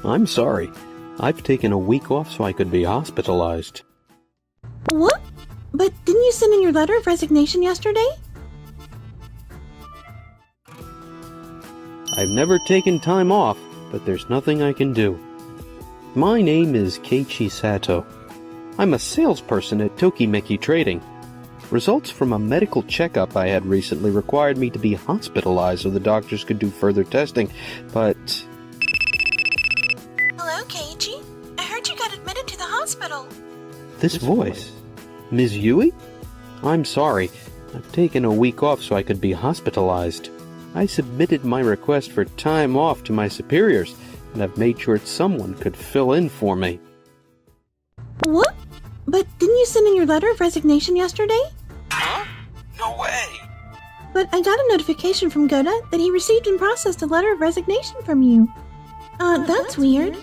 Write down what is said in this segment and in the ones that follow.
I'm sorry. I've taken a week off so I could be hospitalized. What? But didn't you send in your letter of resignation yesterday? I've never taken time off, but there's nothing I can do. My name is Keiichi Sato. I'm a salesperson at Tokimeki Trading. Results from a medical checkup I had recently required me to be hospitalized so the doctors could do further testing, but... Hello, Keiichi. I heard you got admitted to the hospital. This voice? Ms. Yui? I'm sorry. I've taken a week off so I could be hospitalized. I submitted my request for time off to my superiors, and I've made sure someone could fill in for me. What? But didn't you send in your letter of resignation yesterday? Huh? No way! But I got a notification from Goda that he received and processed a letter of resignation from you. That's weird.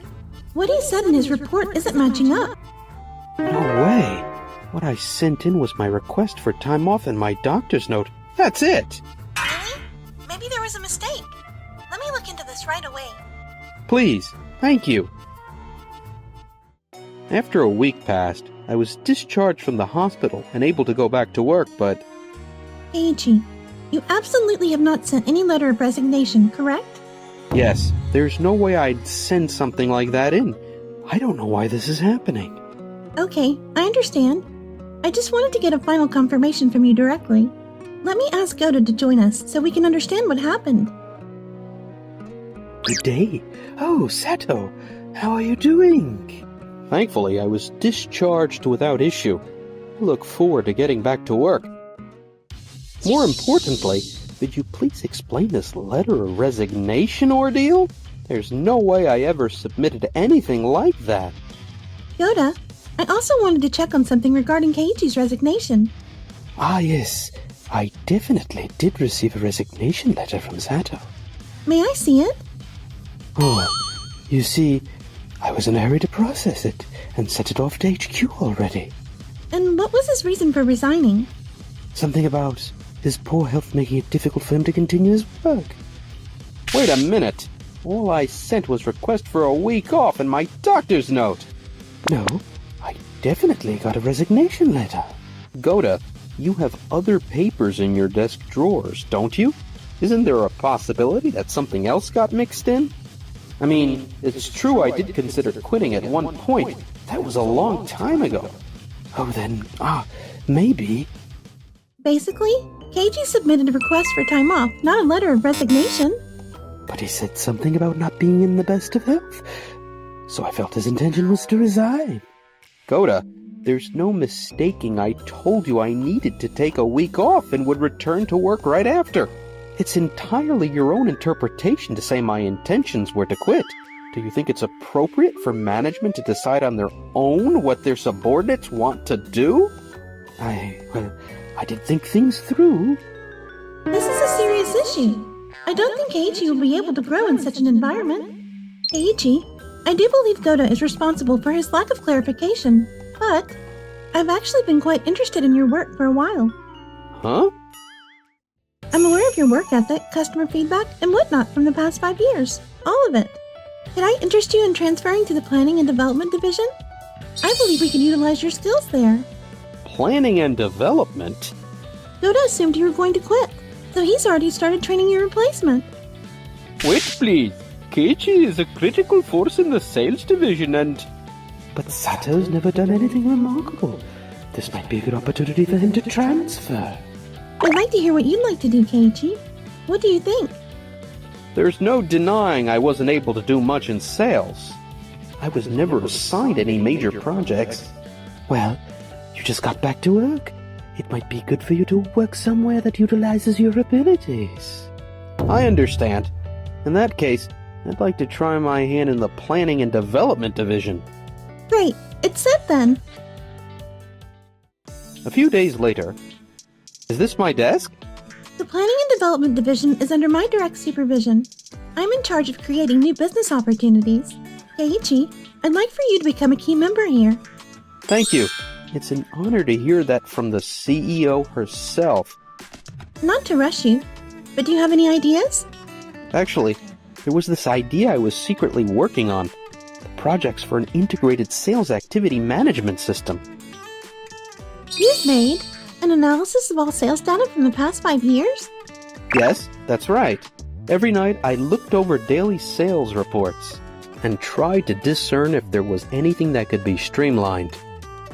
What he said in his report isn't matching up. No way! What I sent in was my request for time off and my doctor's note. That's it! Really? Maybe there was a mistake. Let me look into this right away. Please, thank you. After a week passed, I was discharged from the hospital and able to go back to work, but... Keiichi, you absolutely have not sent any letter of resignation, correct? Yes, there's no way I'd send something like that in. I don't know why this is happening. Okay, I understand. I just wanted to get a final confirmation from you directly. Let me ask Goda to join us so we can understand what happened. Good day. Oh, Sato, how are you doing? Thankfully, I was discharged without issue. I look forward to getting back to work. More importantly, could you please explain this letter of resignation ordeal? There's no way I ever submitted anything like that. Goda, I also wanted to check on something regarding Keiichi's resignation. Ah, yes. I definitely did receive a resignation letter from Sato. May I see it? Oh, you see, I was in a hurry to process it and sent it off to HQ already. And what was his reason for resigning? Something about his poor health making it difficult for him to continue his work. Wait a minute. All I sent was request for a week off and my doctor's note. No, I definitely got a resignation letter. Goda, you have other papers in your desk drawers, don't you? Isn't there a possibility that something else got mixed in? I mean, it's true I did consider quitting at one point. That was a long time ago. Oh, then, maybe. Basically, Keiichi submitted a request for time off, not a letter of resignation. But he said something about not being in the best of health, so I felt his intention was to resign. Goda, there's no mistaking I told you I needed to take a week off and would return to work right after. It's entirely your own interpretation to say my intentions were to quit. Do you think it's appropriate for management to decide on their own what their subordinates want to do? I did think things through. This is a serious issue. I don't think Keiichi will be able to grow in such an environment. Keiichi, I do believe Goda is responsible for his lack of clarification, but I've actually been quite interested in your work for a while. Huh? I'm aware of your work ethic, customer feedback, and whatnot from the past 5 years. All of it. Could I interest you in transferring to the Planning and Development Division? I believe we can utilize your skills there. Planning and Development? Goda assumed you were going to quit, so he's already started training your replacement. Wait, please. Keiichi is a critical force in the sales division and... But Sato's never done anything remarkable. This might be a good opportunity for him to transfer. I'd like to hear what you'd like to do, Keiichi. What do you think? There's no denying I wasn't able to do much in sales. I was never assigned any major projects. Well, you just got back to work. It might be good for you to work somewhere that utilizes your abilities. I understand. In that case, I'd like to try my hand in the Planning and Development Division. Great, it's set then. A few days later... Is this my desk? The Planning and Development Division is under my direct supervision. I'm in charge of creating new business opportunities. Keiichi, I'd like for you to become a key member here. Thank you. It's an honor to hear that from the CEO herself. Not to rush you, but do you have any ideas? Actually, there was this idea I was secretly working on. projects for an integrated sales activity management system. You've made an analysis of all sales data from the past 5 years? Yes, that's right. Every night I looked over daily sales reports and tried to discern if there was anything that could be streamlined.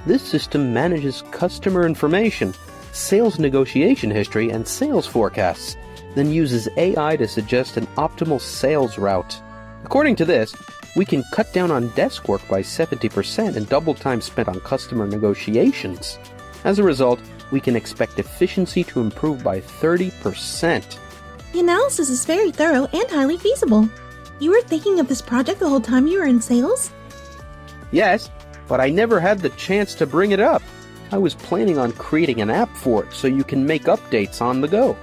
This system manages customer information, sales negotiation history, and sales forecasts, then uses AI to suggest an optimal sales route. According to this, we can cut down on desk work by 70% and double time spent on customer negotiations. As a result, we can expect efficiency to improve by 30%. The analysis is very thorough and highly feasible. You were thinking of this project the whole time you were in sales? Yes, but I never had the chance to bring it up. I was planning on creating an app for it so you can make updates on the go.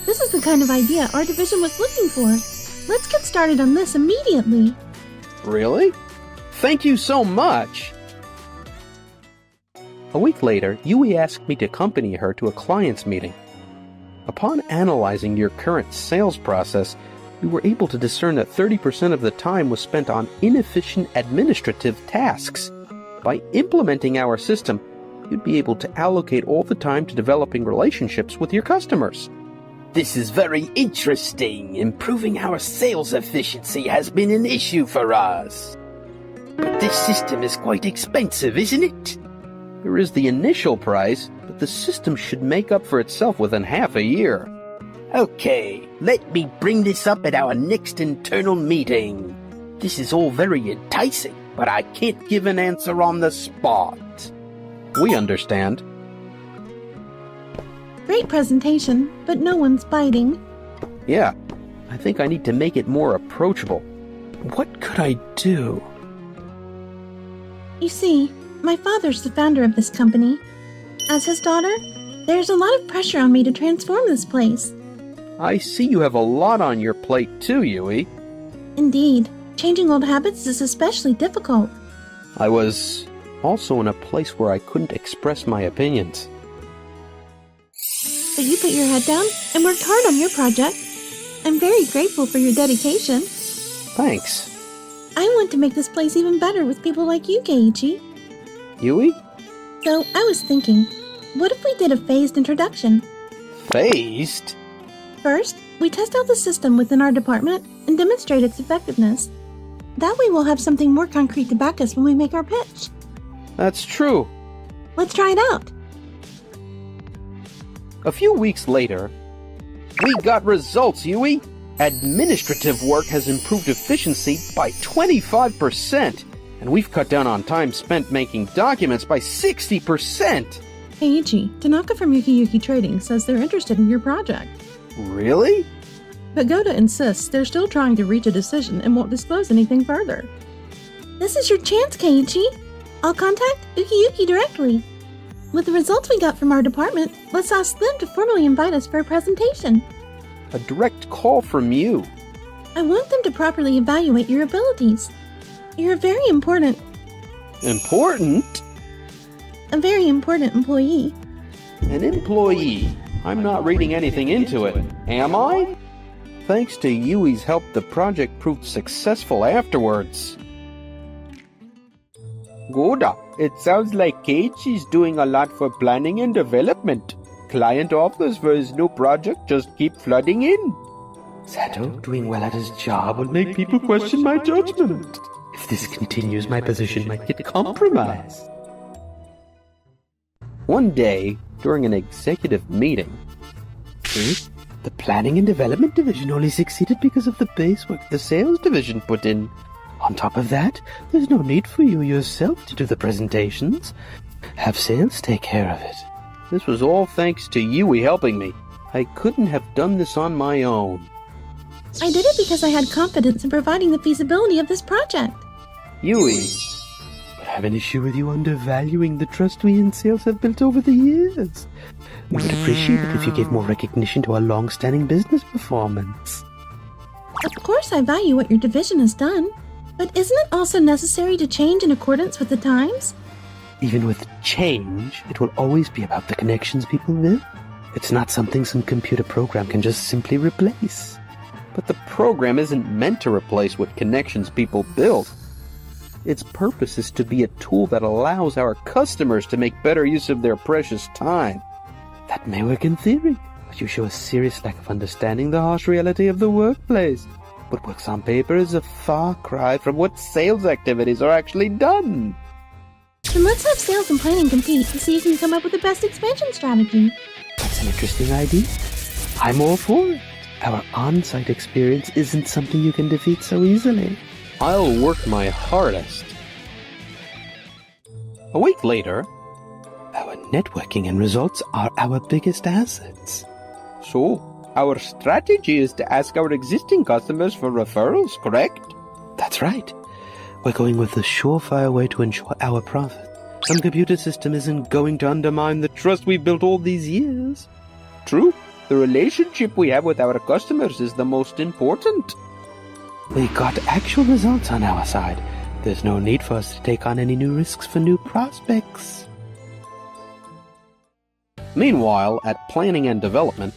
This is the kind of idea our division was looking for. Let's get started on this immediately. Really? Thank you so much! A week later, Yui asked me to accompany her to a client's meeting. Upon analyzing your current sales process, we were able to discern that 30% of the time was spent on inefficient administrative tasks. By implementing our system, you'd be able to allocate all the time to developing relationships with your customers. This is very interesting. Improving our sales efficiency has been an issue for us. But this system is quite expensive, isn't it? There is the initial price, but the system should make up for itself within half a year. Okay, let me bring this up at our next internal meeting. This is all very enticing, but I can't give an answer on the spot. We understand. Great presentation, but no one's biting. Yeah, I think I need to make it more approachable. What could I do? You see, my father's the founder of this company. As his daughter, there's a lot of pressure on me to transform this place. I see you have a lot on your plate too, Yui. Indeed, changing old habits is especially difficult. I was also in a place where I couldn't express my opinions. But you put your head down and worked hard on your project. I'm very grateful for your dedication. Thanks. I want to make this place even better with people like you, Keiichi. Yui? So, I was thinking, what if we did a phased introduction? Phased? First, we test out the system within our department and demonstrate its effectiveness. That way we'll have something more concrete to back us when we make our pitch. That's true. Let's try it out. A few weeks later, we got results, Yui! Administrative work has improved efficiency by 25%, and we've cut down on time spent making documents by 60%! Keiichi, Tanaka from Yukiyuki Trading says they're interested in your project. Really? But Goda insists they're still trying to reach a decision and won't disclose anything further. This is your chance, Keiichi. I'll contact Yukiyuki directly. With the results we got from our department, let's ask them to formally invite us for a presentation. A direct call from you. I want them to properly evaluate your abilities. You're a very important Important? A very important employee. An employee? I'm not reading anything into it, am I? Thanks to Yui's help, the project proved successful afterwards. Goda, it sounds like Keiichi's doing a lot for planning and development. Client offers for his new project just keep flooding in. Sato, doing well at his job will make people question my judgment. If this continues, my position might get compromised. One day, during an executive meeting, The planning and development division only succeeded because of the base work the sales division put in. On top of that, there's no need for you yourself to do the presentations. Have sales take care of it. this was all thanks to Yui helping me. I couldn't have done this on my own. I did it because I had confidence in providing the feasibility of this project. Yui, I have an issue with you undervaluing the trust we in sales have built over the years. We would appreciate it if you gave more recognition to our long-standing business performance. Of course I value what your division has done, but isn't it also necessary to change in accordance with the times? Even with change, it will always be about the connections people build. It's not something some computer program can just simply replace. but the program isn't meant to replace what connections people build. Its purpose is to be a tool that allows our customers to make better use of their precious time. That may work in theory, but you show a serious lack of understanding the harsh reality of the workplace. What works on paper is a far cry from what sales activities are actually done. Then let's have sales and planning compete to see who can come up with the best expansion strategy. That's an interesting idea. I'm all for it. Our on-site experience isn't something you can defeat so easily. I'll work my hardest. A week later, Our networking and results are our biggest assets. So, our strategy is to ask our existing customers for referrals, correct? That's right. We're going with the surefire way to ensure our profit. Some computer system isn't going to undermine the trust we built all these years. True. The relationship we have with our customers is the most important. We got actual results on our side. There's no need for us to take on any new risks for new prospects. Meanwhile, at planning and development,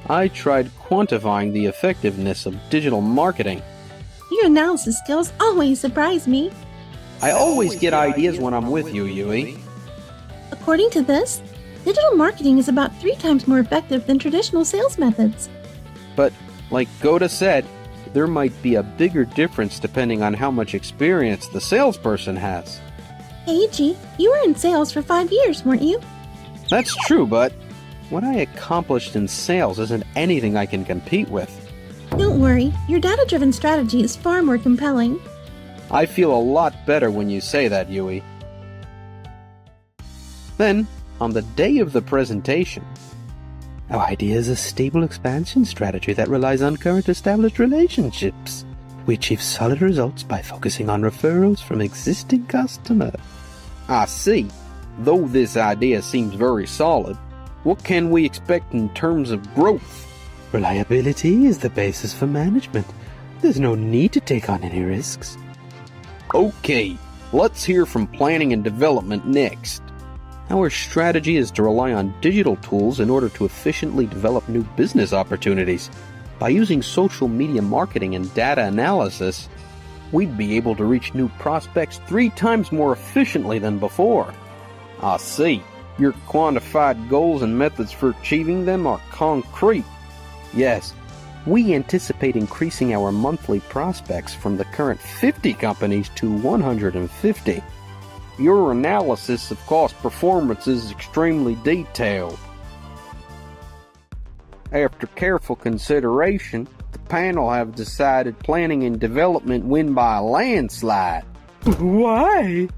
I tried quantifying the effectiveness of digital marketing. Your analysis skills always surprise me. I always get ideas when I'm with you, Yui. According to this, digital marketing is about 3 times more effective than traditional sales methods. But, like Goda said, there might be a bigger difference depending on how much experience the salesperson has. Eiji, you were in sales for 5 years, weren't you? That's true, but what I accomplished in sales isn't anything I can compete with. Don't worry, your data-driven strategy is far more compelling. I feel a lot better when you say that, Yui. Then, on the day of the presentation, Our idea is a stable expansion strategy that relies on current established relationships. We achieve solid results by focusing on referrals from existing customers. I see. Though this idea seems very solid, what can we expect in terms of growth? Reliability is the basis for management. There's no need to take on any risks. Okay, let's hear from planning and development next. Our strategy is to rely on digital tools in order to efficiently develop new business opportunities. By using social media marketing and data analysis, we'd be able to reach new prospects 3 times more efficiently than before. I see. Your quantified goals and methods for achieving them are concrete. Yes, we anticipate increasing our monthly prospects from the current 50 companies to 150. Your analysis of cost performance is extremely detailed. After careful consideration, the panel have decided planning and development win by a landslide. Why?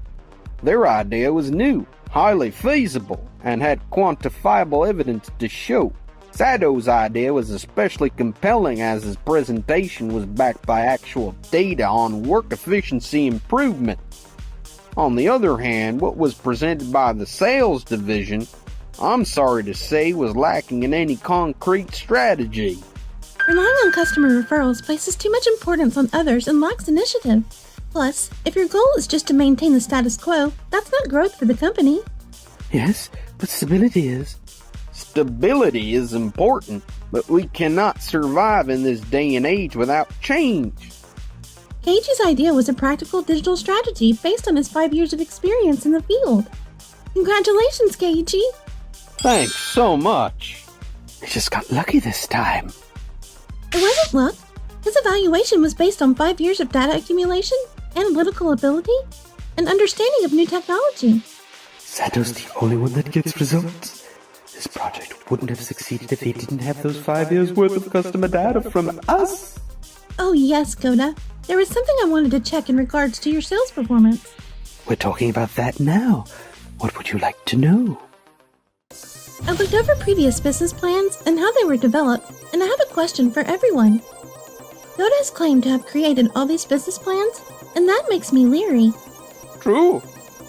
Their idea was new, highly feasible, and had quantifiable evidence to show. Sato's idea was especially compelling as his presentation was backed by actual data on work efficiency improvement. On the other hand, what was presented by the sales division, I'm sorry to say, was lacking in any concrete strategy. Relying on customer referrals places too much importance on others and lacks initiative. Plus, if your goal is just to maintain the status quo, that's not growth for the company. Yes, but stability is. Stability is important, but we cannot survive in this day and age without change. Keiichi's idea was a practical digital strategy based on his 5 years of experience in the field. Congratulations, Keiichi! Thanks so much. We just got lucky this time. It wasn't luck. His evaluation was based on 5 years of data accumulation, analytical ability, and understanding of new technology. Sato's the only one that gets results. This project wouldn't have succeeded if he didn't have those 5 years worth of customer data from us. Oh yes, Goda. There was something I wanted to check in regards to your sales performance. We're talking about that now. What would you like to know? I looked over previous business plans and how they were developed, and I have a question for everyone. Goda has claimed to have created all these business plans, and that makes me leery. True.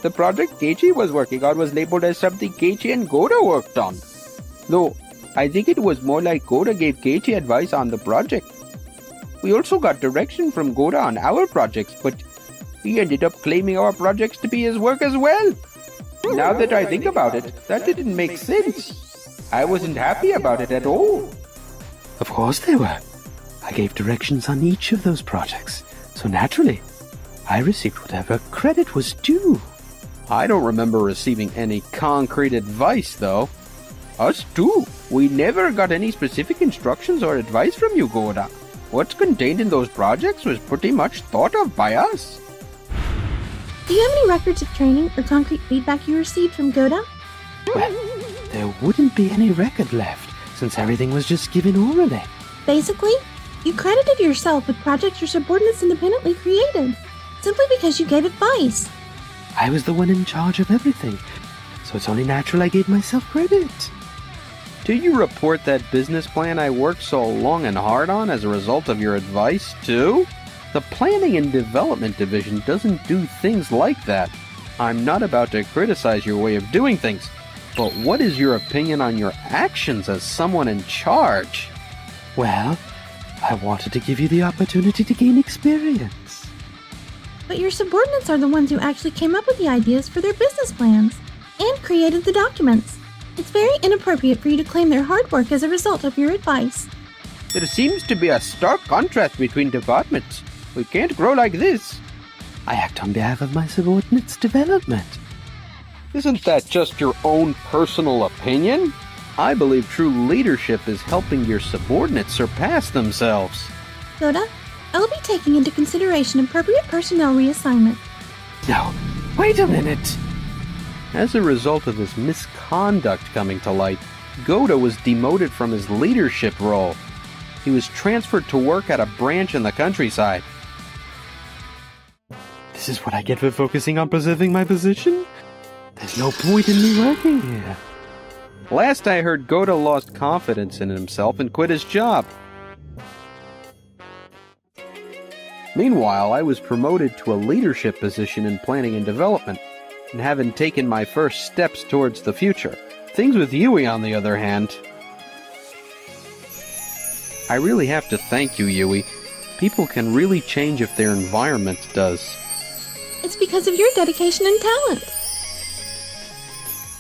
The project Keiichi was working on was labeled as something Keiichi and Goda worked on. Though, I think it was more like Goda gave Keiichi advice on the project. We also got direction from Goda on our projects, but he ended up claiming our projects to be his work as well. Now that I think about it, that didn't make sense. I wasn't happy about it at all. Of course they were. I gave directions on each of those projects, so naturally, I received whatever credit was due. I don't remember receiving any concrete advice, though. Us too. We never got any specific instructions or advice from you, Goda. What's contained in those projects was pretty much thought of by us. Do you have any records of training or concrete feedback you received from Goda? Well, there wouldn't be any record left, since everything was just given orally. Basically, you credited yourself with projects your subordinates independently created, simply because you gave advice. I was the one in charge of everything, so it's only natural I gave myself credit. Do you report that business plan I worked so long and hard on as a result of your advice, too? The Planning and Development Division doesn't do things like that. I'm not about to criticize your way of doing things, but what is your opinion on your actions as someone in charge? Well, I wanted to give you the opportunity to gain experience. But your subordinates are the ones who actually came up with the ideas for their business plans and created the documents. It's very inappropriate for you to claim their hard work as a result of your advice. There seems to be a stark contrast between departments. We can't grow like this. I act on behalf of my subordinates' development. Isn't that just your own personal opinion? I believe true leadership is helping your subordinates surpass themselves. Goda, I will be taking into consideration appropriate personnel reassignment. No, wait a minute. As a result of this misconduct coming to light, Goda was demoted from his leadership role. He was transferred to work at a branch in the countryside. This is what I get for focusing on preserving my position? There's no point in me working here. Last I heard, Goda lost confidence in himself and quit his job. Meanwhile, I was promoted to a leadership position in planning and development, and haven't taken my first steps towards the future. Things with Yui, on the other hand. I really have to thank you, Yui. People can really change if their environment does. It's because of your dedication and talent.